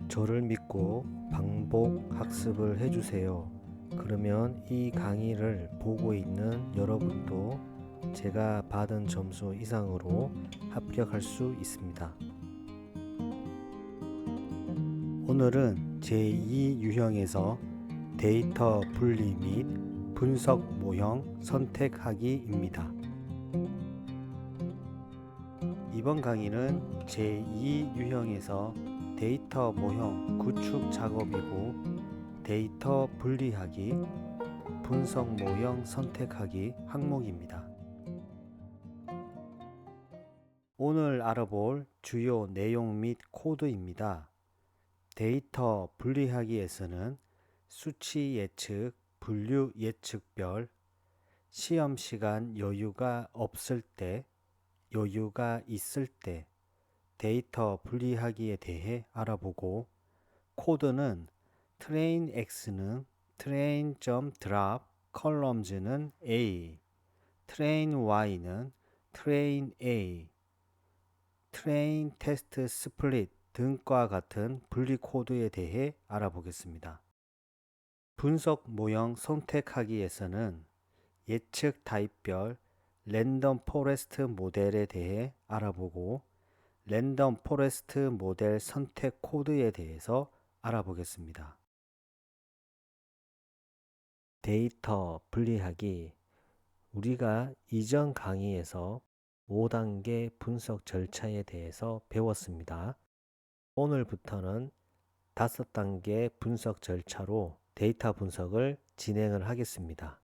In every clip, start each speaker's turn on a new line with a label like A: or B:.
A: 저를 믿고 반복 학습을 해주세요. 그러면 이 강의를 보고 있는 여러분도 제가 받은 점수 이상으로 합격할 수 있습니다. 오늘은 제2 유형에서 데이터 분리 및 분석 모형 선택하기입니다. 이번 강의는 제2 유형에서 데이터 모형 구축 작업이고 데이터 분리하기, 분석 모형 선택하기 항목입니다. 오늘 알아볼 주요 내용 및 코드입니다. 데이터 분리하기에서는 수치 예측, 분류 예측별, 시험 시간 여유가 없을 때, 여유가 있을 때 데이터 분리하기에 대해 알아보고, 코드는 train x는 train.drop, columns는 a, train y는 train a, train test split 등과 같은 분리 코드에 대해 알아보겠습니다. 분석 모형 선택하기에서는 예측 타입별 랜덤 포레스트 모델에 대해 알아보고, 랜덤 포레스트 모델 선택 코드에 대해서 알아보겠습니다. 데이터 분리하기, 우리가 이전 강의에서 5단계 분석 절차에 대해서 배웠습니다. 오늘부터는 5단계 분석 절차로 데이터 분석을 진행을 하겠습니다.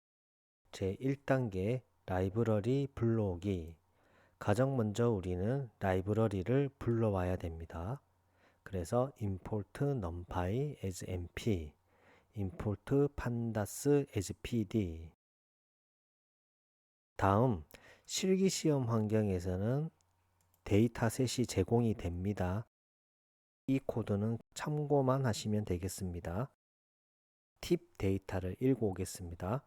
A: 제1단계 라이브러리 불러오기. 가장 먼저 우리는 라이브러리를 불러와야 됩니다. 그래서 import numpy as np, import pandas as pd. 다음, 실기시험 환경에서는 데이터셋이 제공이 됩니다. 이 코드는 참고만 하시면 되겠습니다. 팁 데이터를 읽어오겠습니다.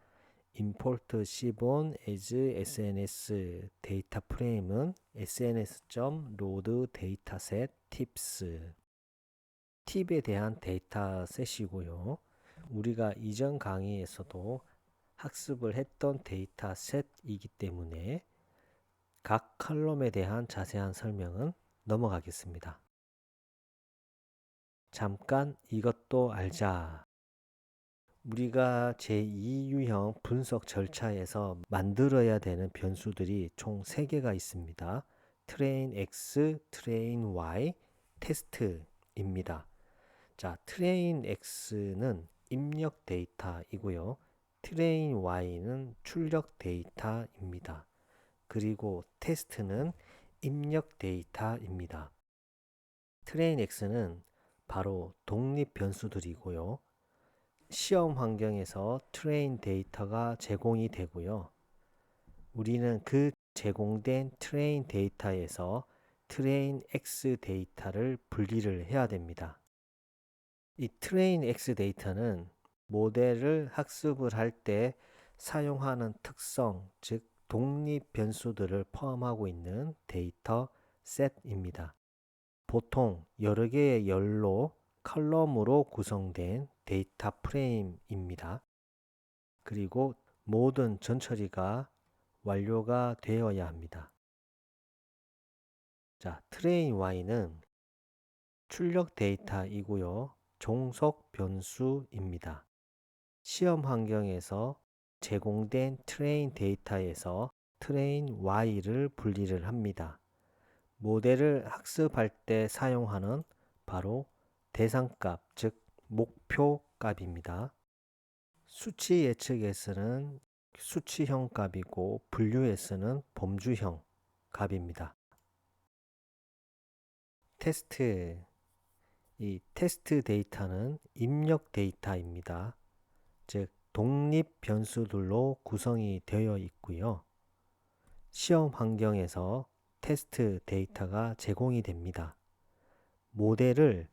A: import c본 as sns 데이터 프레임은 sns.load dataset tips. 팁에 대한 데이터셋이고요. 우리가 이전 강의에서도 학습을 했던 데이터셋이기 때문에 각 컬럼에 대한 자세한 설명은 넘어가겠습니다. 잠깐 이것도 알자. 우리가 제2유형 분석 절차에서 만들어야 되는 변수들이 총 3개가 있습니다. train x, train y, test입니다. 자, train x는 입력 데이터이고요. train y는 출력 데이터입니다. 그리고 test는 입력 데이터입니다. train x는 바로 독립 변수들이고요. 시험 환경에서 트레인 데이터가 제공이 되고요. 우리는 그 제공된 트레인 데이터에서 트레인 X 데이터를 분리를 해야 됩니다. 이 트레인 X 데이터는 모델을 학습을 할 때 사용하는 특성, 즉 독립 변수들을 포함하고 있는 데이터 셋입니다. 보통 여러 개의 열로 컬럼으로 구성된 데이터 프레임입니다. 그리고 모든 전처리가 완료가 되어야 합니다. 자, train y는 출력 데이터이고요. 종속 변수입니다. 시험 환경에서 제공된 train 데이터에서 train y를 분리를 합니다. 모델을 학습할 때 사용하는 바로 대상값, 즉 목표 값입니다. 수치 예측 S는 수치형 값이고 분류 S는 범주형 값입니다. 테스트, 이 테스트 데이터는 입력 데이터입니다. 즉 독립 변수들로 구성이 되어 있고요. 시험 환경에서 테스트 데이터가 제공이 됩니다. 모델을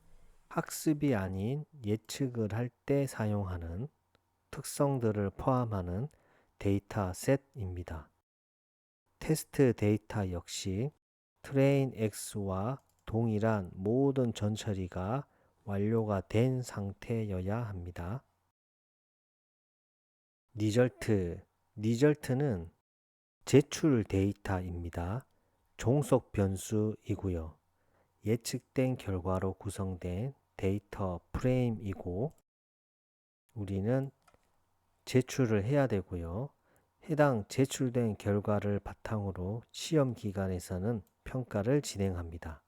A: 학습이 아닌 예측을 할 때 사용하는 특성들을 포함하는 데이터셋입니다. 테스트 데이터 역시 train x와 동일한 모든 전처리가 완료가 된 상태여야 합니다. 리절트는 제출 데이터입니다. 종속 변수이고요. 예측된 결과로 구성된 데이터 프레임이고 우리는 제출을 해야 되고요. 해당 제출된 결과를 바탕으로 시험 기간에서는 평가를 진행합니다.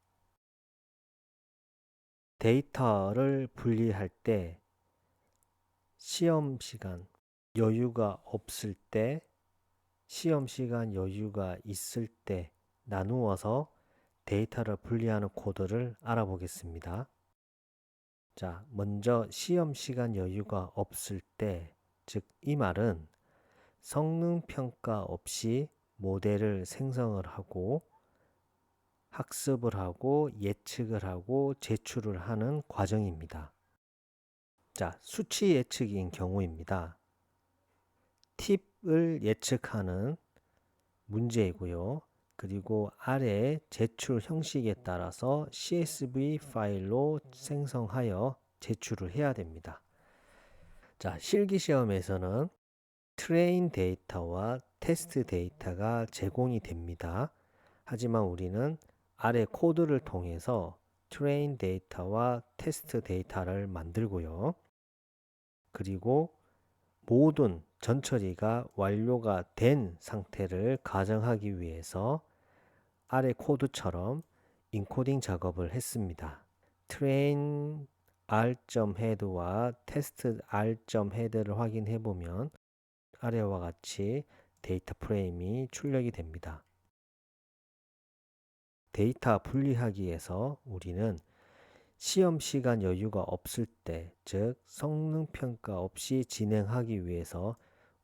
A: 데이터를 분리할 때 시험 시간 여유가 없을 때, 시험 시간 여유가 있을 때 나누어서 데이터를 분리하는 코드를 알아보겠습니다. 자, 먼저 시험 시간 여유가 없을 때, 즉 이 말은 성능 평가 없이 모델을 생성을 하고 학습을 하고 예측을 하고 제출을 하는 과정입니다. 자, 수치 예측인 경우입니다. 팁을 예측하는 문제이고요. 그리고 아래 제출 형식에 따라서 CSV 파일로 생성하여 제출을 해야 됩니다. 자, 실기시험에서는 트레인 데이터와 테스트 데이터가 제공이 됩니다. 하지만 우리는 아래 코드를 통해서 트레인 데이터와 테스트 데이터를 만들고요. 그리고 모든 전처리가 완료가 된 상태를 가정하기 위해서 아래 코드처럼 인코딩 작업을 했습니다. train r.head와 test r.head를 확인해 보면 아래와 같이 데이터 프레임이 출력이 됩니다. 데이터 분리하기에서 우리는 시험 시간 여유가 없을 때, 즉 성능 평가 없이 진행하기 위해서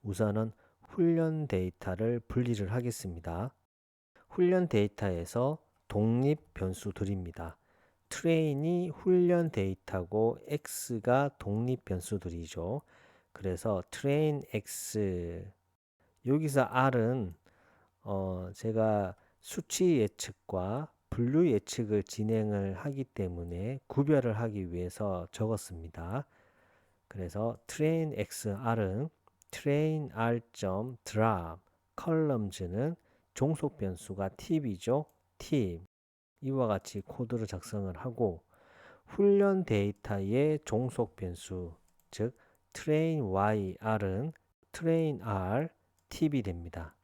A: 우선은 훈련 데이터를 분리를 하겠습니다. 훈련 데이터에서 독립 변수들입니다. 트레인이 훈련 데이터고 x가 독립 변수들이죠. 그래서 트레인 x, 여기서 r은 제가 수치 예측과 분류 예측을 진행을 하기 때문에 구별을 하기 위해서 적었습니다. 그래서 train xr은 train r.drop columns는 종속 변수가 팁이죠. 팁. 이와 같이 코드를 작성을 하고 훈련 데이터의 종속 변수, 즉 train yr은 train r 팁이 됩니다.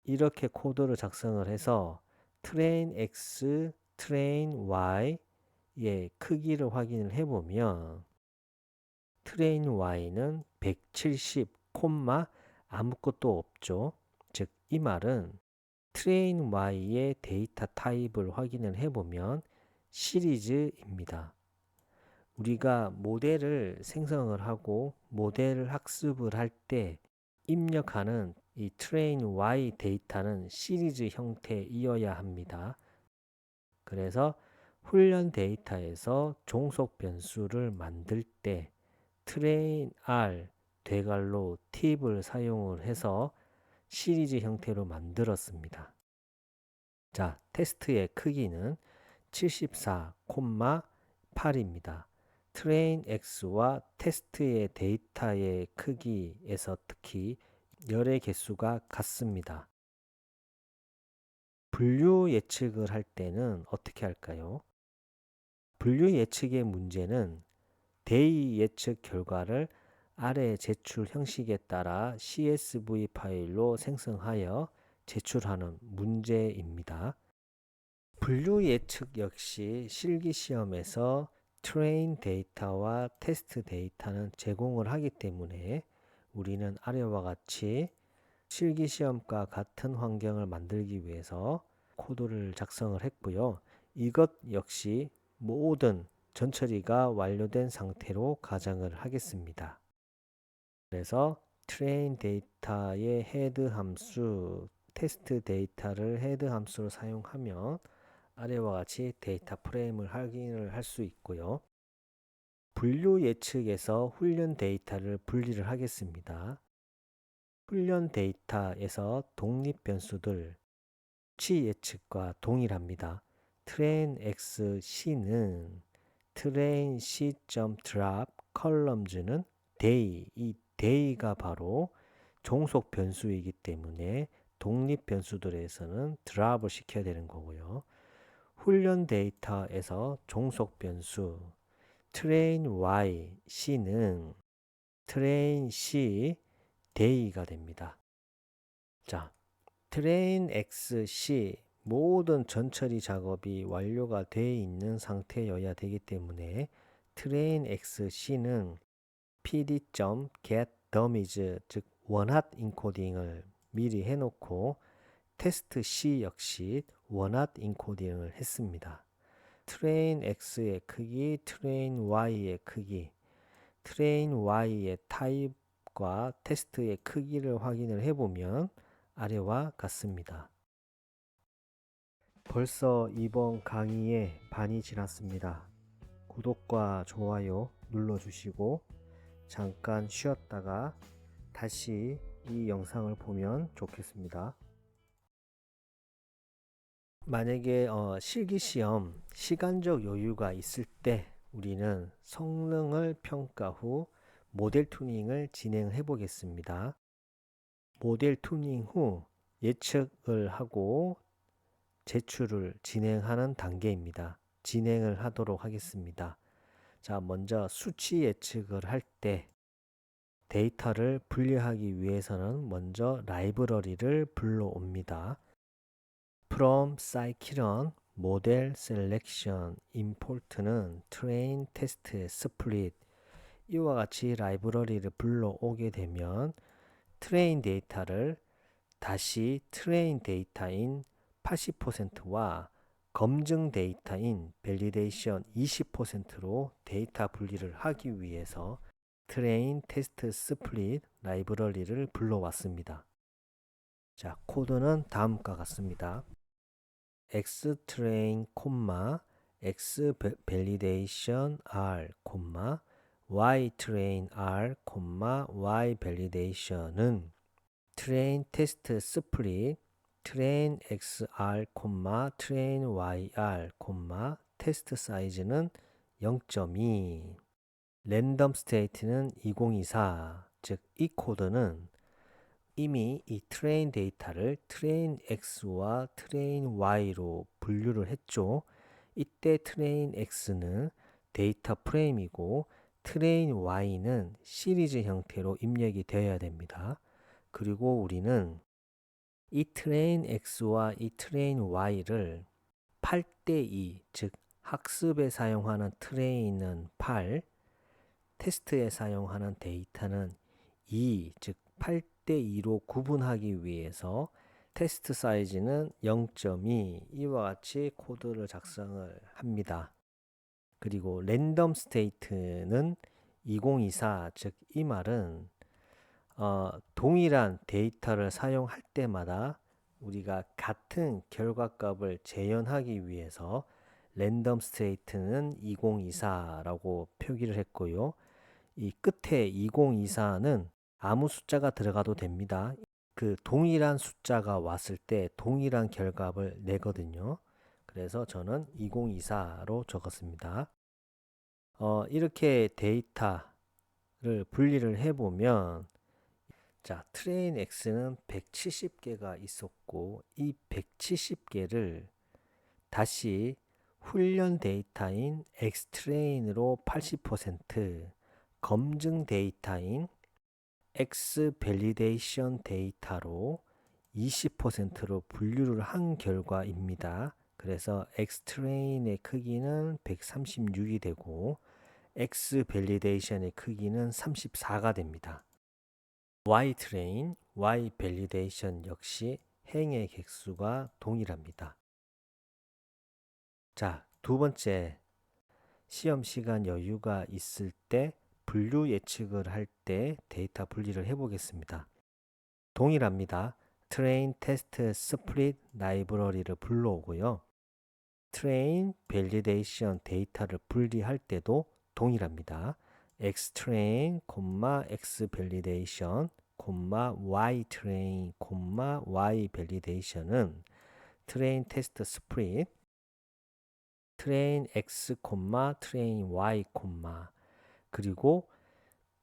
A: 이렇게 코드를 작성을 해서 train x, train y의 크기를 확인을 해보면 train y는 170, 아무것도 없죠. 즉 이 말은 train y의 데이터 타입을 확인을 해보면 시리즈입니다. 우리가 모델을 생성을 하고 모델을 학습을 할 때 입력하는 이 train y 데이터는 시리즈 형태이어야 합니다. 그래서 훈련 데이터에서 종속 변수를 만들 때 train r 되갈로 팁을 사용을 해서 시리즈 형태로 만들었습니다. 자, 테스트의 크기는 74,8입니다. train x와 테스트의 데이터의 크기에서 특히 열의 개수가 같습니다. 분류 예측을 할 때는 어떻게 할까요? 분류 예측의 문제는 대의 예측 결과를 아래 제출 형식에 따라 CSV 파일로 생성하여 제출하는 문제입니다. 분류 예측 역시 실기시험에서 트레인 데이터와 테스트 데이터는 제공을 하기 때문에 우리는 아래와 같이 실기시험과 같은 환경을 만들기 위해서 코드를 작성을 했고요. 이것 역시 모든 전처리가 완료된 상태로 가정을 하겠습니다. 그래서 train 데이터의 헤드 함수, 테스트 데이터를 헤드 함수로 사용하면 아래와 같이 데이터 프레임을 확인을 할 수 있고요. 분류 예측에서 훈련 데이터를 분리를 하겠습니다. 훈련 데이터에서 독립 변수들 수치 예측과 동일합니다. train x c는 train c.drop columns는 day, 이 day가 바로 종속 변수이기 때문에 독립 변수들에서는 drop을 시켜야 되는 거고요. 훈련 데이터에서 종속 변수 train y, c는 train c, day가 됩니다. 자, train x, c 모든 전처리 작업이 완료가 되어 있는 상태여야 되기 때문에 train x, c는 pd.getDummies 즉 원핫 인코딩을 미리 해놓고 테스트 C 역시 원핫 인코딩을 했습니다. train x의 크기, train y의 크기, train y의 타입과 테스트의 크기를 확인을 해보면 아래와 같습니다. 벌써 이번 강의의 반이 지났습니다. 구독과 좋아요 눌러주시고 잠깐 쉬었다가 다시 이 영상을 보면 좋겠습니다. 만약에 실기시험 시간적 여유가 있을 때 우리는 성능을 평가 후 모델 투닝을 진행해 보겠습니다. 모델 투닝 후 예측을 하고 제출을 진행하는 단계입니다. 진행을 하도록 하겠습니다. 자, 먼저 수치 예측을 할 때 데이터를 분리하기 위해서는 먼저 라이브러리를 불러옵니다. from scikit-learn model selection import는 train test split 이와 같이 라이브러리를 불러오게 되면 트레인 데이터를 다시 트레인 데이터인 80%와 검증 데이터인 밸리데이션 20%로 데이터 분리를 하기 위해서 트레인 테스트 스플릿 라이브러리를 불러왔습니다. 자, 코드는 다음과 같습니다. xtrain, xvalidation r, ytrain r, yvalidation은 train test split, train xr, train yr, test size는 0.2, 랜덤 스테이트는 2024, 즉 이 코드는 이미 이 트레인 데이터를 트레인 X와 트레인 Y로 분류를 했죠. 이때 트레인 X는 데이터 프레임이고 트레인 Y는 시리즈 형태로 입력이 되어야 됩니다. 그리고 우리는 이 트레인 X와 이 트레인 Y를 8대2, 즉 학습에 사용하는 트레인은 8, 테스트에 사용하는 데이터는 2, 즉 8대2로 구분하기 위해서 테스트 사이즈는 0.2 이와 같이 코드를 작성을 합니다. 그리고 랜덤 스테이트는 2024, 즉 이 말은 동일한 데이터를 사용할 때마다 우리가 같은 결과값을 재현하기 위해서 랜덤 스테이트는 2024라고 표기를 했고요. 이 끝에 2024는 아무 숫자가 들어가도 됩니다. 그 동일한 숫자가 왔을 때 동일한 결과를 내거든요. 그래서 저는 2024로 적었습니다. 이렇게 데이터를 분리를 해보면 자, 트레인 X는 170개가 있었고 이 170개를 다시 훈련 데이터인 X트레인으로 80%, 검증 데이터인 X밸리데이션 데이터로 20%로 분류를 한 결과입니다. 그래서 X트레인의 크기는 136이 되고 X밸리데이션의 크기는 34가 됩니다. Y트레인, Y밸리데이션 역시 행의 개수가 동일합니다. 자, 두 번째, 시험 시간 여유가 있을 때 분류 예측을 할 때 데이터 분리를 해보겠습니다. 동일합니다. train test split 라이브러리를 불러오고요. train validation 데이터를 분리할 때도 동일합니다. xtrain, xvalidation, ytrain, yvalidation은 train test split, train x, train y, 그리고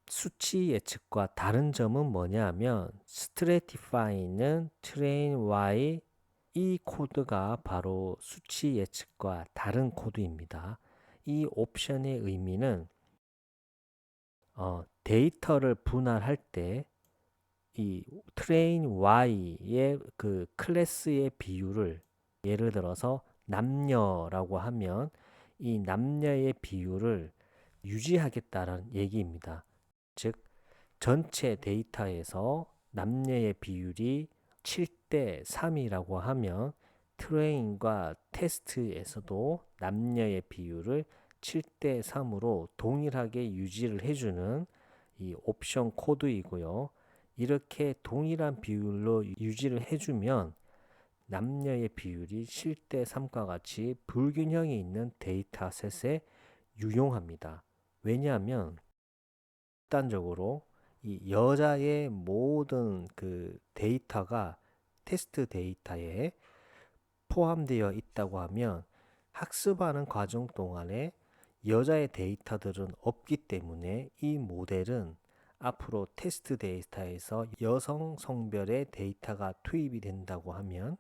A: 수치 예측과 다른 점은 뭐냐 하면 stratify는 train y 이 코드가 바로 수치 예측과 다른 코드입니다. 이 옵션의 의미는 데이터를 분할할 때 이 train y의 그 클래스의 비율을 예를 들어서 남녀라고 하면 이 남녀의 비율을 유지하겠다는 얘기입니다. 즉 전체 데이터에서 남녀의 비율이 7대 3이라고 하면 트레인과 테스트에서도 남녀의 비율을 7대 3으로 동일하게 유지를 해주는 이 옵션 코드이고요. 이렇게 동일한 비율로 유지를 해주면 남녀의 비율이 7대 3과 같이 불균형이 있는 데이터셋에 유용합니다. 왜냐하면 극단적으로 이 여자의 모든 그 데이터가 테스트 데이터에 포함되어 있다고 하면 학습하는 과정 동안에 여자의 데이터들은 없기 때문에 이 모델은 앞으로 테스트 데이터에서 여성 성별의 데이터가 투입이 된다고 하면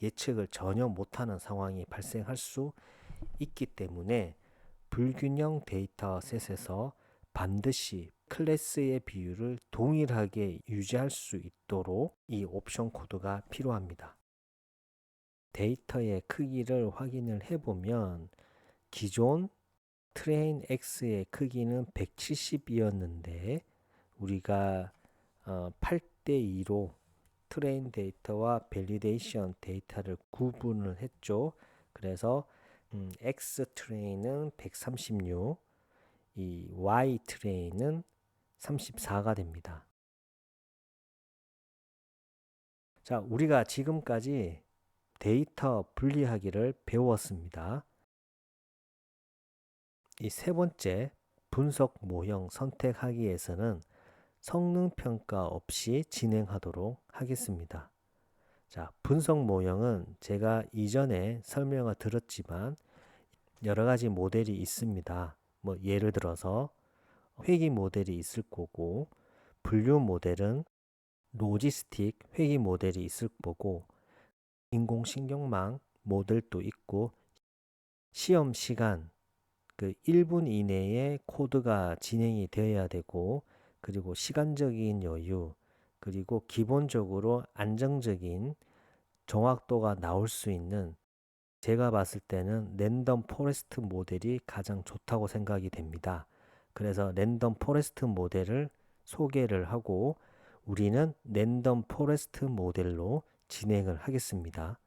A: 예측을 전혀 못하는 상황이 발생할 수 있기 때문에 불균형 데이터셋에서 반드시 클래스의 비율을 동일하게 유지할 수 있도록 이 옵션 코드가 필요합니다. 데이터의 크기를 확인을 해보면 기존 트레인 X의 크기는 170이었는데 우리가 8대2로 트레인 데이터와 밸리데이션 데이터를 구분을 했죠. 그래서 X 트레인은 136, 이 Y 트레인은 34가 됩니다. 자, 우리가 지금까지 데이터 분리하기를 배웠습니다. 이 세 번째 분석 모형 선택하기에서는 성능 평가 없이 진행하도록 하겠습니다. 자, 분석 모형은 제가 이전에 설명을 드렸지만 여러 가지 모델이 있습니다. 뭐 예를 들어서 회귀 모델이 있을 거고 분류 모델은 로지스틱 회귀 모델이 있을 거고 인공신경망 모델도 있고 시험 시간 그 1분 이내에 코드가 진행이 되어야 되고 그리고 시간적인 여유 그리고 기본적으로 안정적인 정확도가 나올 수 있는 제가 봤을 때는 랜덤 포레스트 모델이 가장 좋다고 생각이 됩니다. 그래서 랜덤 포레스트 모델을 소개를 하고 우리는 랜덤 포레스트 모델로 진행을 하겠습니다.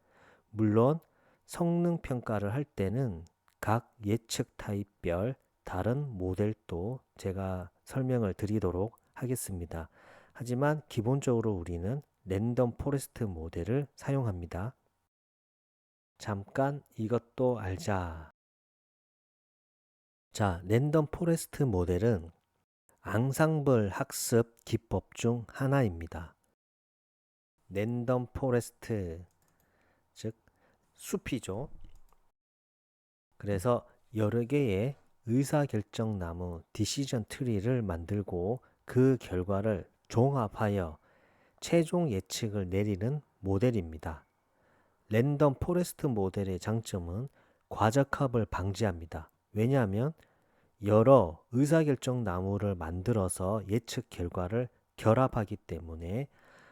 A: 물론 성능 평가를 할 때는 각 예측 타입별 다른 모델도 제가 설명을 드리도록 하겠습니다. 하지만 기본적으로 우리는 랜덤 포레스트 모델을 사용합니다. 잠깐 이것도 알자. 자, 랜덤 포레스트 모델은 앙상블 학습 기법 중 하나입니다. 랜덤 포레스트, 즉 숲이죠. 그래서 여러 개의 의사결정 나무 디시전 트리를 만들고 그 결과를 종합하여 최종 예측을 내리는 모델입니다. 랜덤 포레스트 모델의 장점은 과적합을 방지합니다. 왜냐하면 여러 의사결정 나무를 만들어서 예측 결과를 결합하기 때문에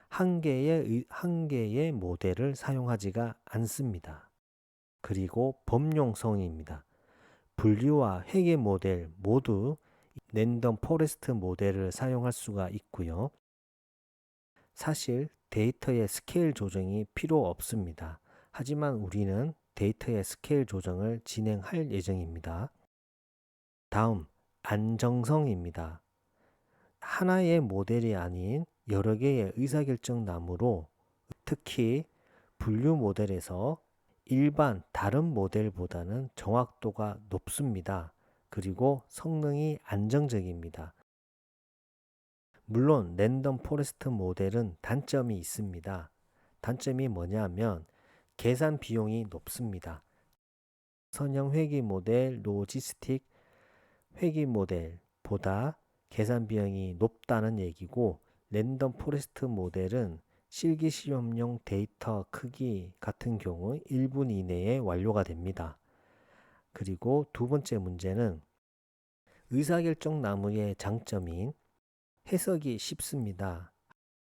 A: 한 개의 모델을 사용하지가 않습니다. 그리고 범용성입니다. 분류와 회계 모델 모두 랜덤 포레스트 모델을 사용할 수가 있고요. 사실 데이터의 스케일 조정이 필요 없습니다. 하지만 우리는 데이터의 스케일 조정을 진행할 예정입니다. 다음, 안정성입니다. 하나의 모델이 아닌 여러 개의 의사결정 나무로 특히 분류 모델에서 일반 다른 모델보다는 정확도가 높습니다. 그리고 성능이 안정적입니다. 물론 랜덤 포레스트 모델은 단점이 있습니다. 단점이 뭐냐면 계산 비용이 높습니다. 선형 회귀 모델, 로지스틱 회귀 모델보다 계산 비용이 높다는 얘기고, 랜덤 포레스트 모델은 실기 시험용 데이터 크기 같은 경우 1분 이내에 완료가 됩니다. 그리고 두 번째 문제는 의사결정 나무의 장점인 해석이 쉽습니다.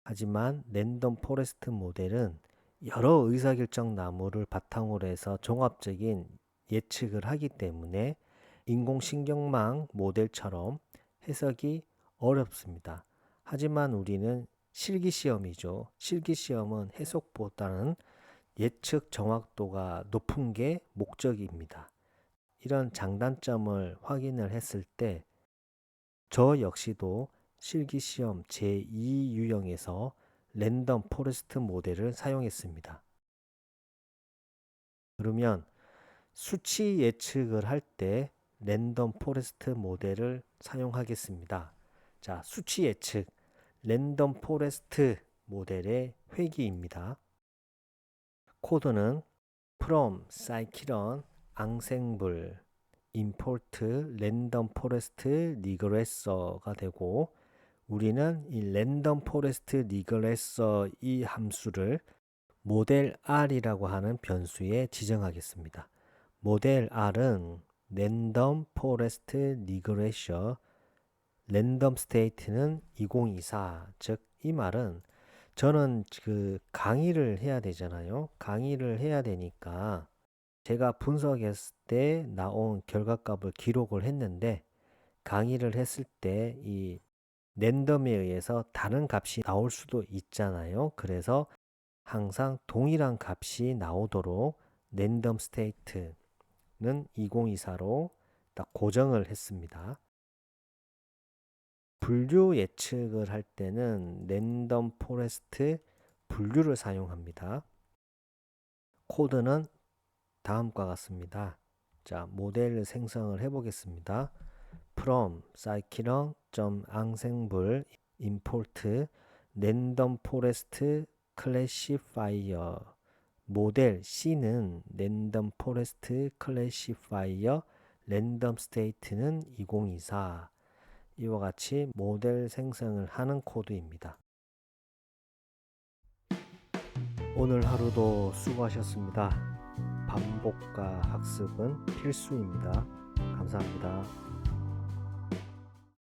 A: 하지만 랜덤 포레스트 모델은 여러 의사결정 나무를 바탕으로 해서 종합적인 예측을 하기 때문에 인공신경망 모델처럼 해석이 어렵습니다. 하지만 우리는 실기시험이죠. 실기시험은 해석보다는 예측 정확도가 높은 게 목적입니다. 이런 장단점을 확인을 했을 때 저 역시도 실기시험 제2 유형에서 랜덤 포레스트 모델을 사용했습니다. 그러면 수치 예측을 할 때 랜덤 포레스트 모델을 사용하겠습니다. 자, 수치 예측 랜덤 포레스트 모델의 회귀입니다. 코드는 from scikit-learn ensemble import random forest regressor가 되고, 우리는 이 랜덤 포레스트 리그레서 이 함수를 모델 R이라고 하는 변수에 지정하겠습니다. 모델 R은 랜덤 포레스트 리그레셔, 랜덤 스테이트는 2024, 즉 이 말은 저는 그 강의를 해야 되잖아요. 강의를 해야 되니까 제가 분석했을 때 나온 결과값을 기록을 했는데, 강의를 했을 때 이 랜덤에 의해서 다른 값이 나올 수도 있잖아요. 그래서 항상 동일한 값이 나오도록 랜덤 스테이트는 2024로 딱 고정을 했습니다. 분류 예측을 할 때는 랜덤 포레스트 분류를 사용합니다. 코드는 다음과 같습니다. 자, 모델을 생성을 해 보겠습니다. from scikit-learn.ensemble import random forest classifier. 모델 C는 랜덤 포레스트 클래시파이어, 랜덤 스테이트는 2024. 이와 같이 모델 생성을 하는 코드입니다. 오늘 하루도 수고하셨습니다. 반복과 학습은 필수입니다. 감사합니다.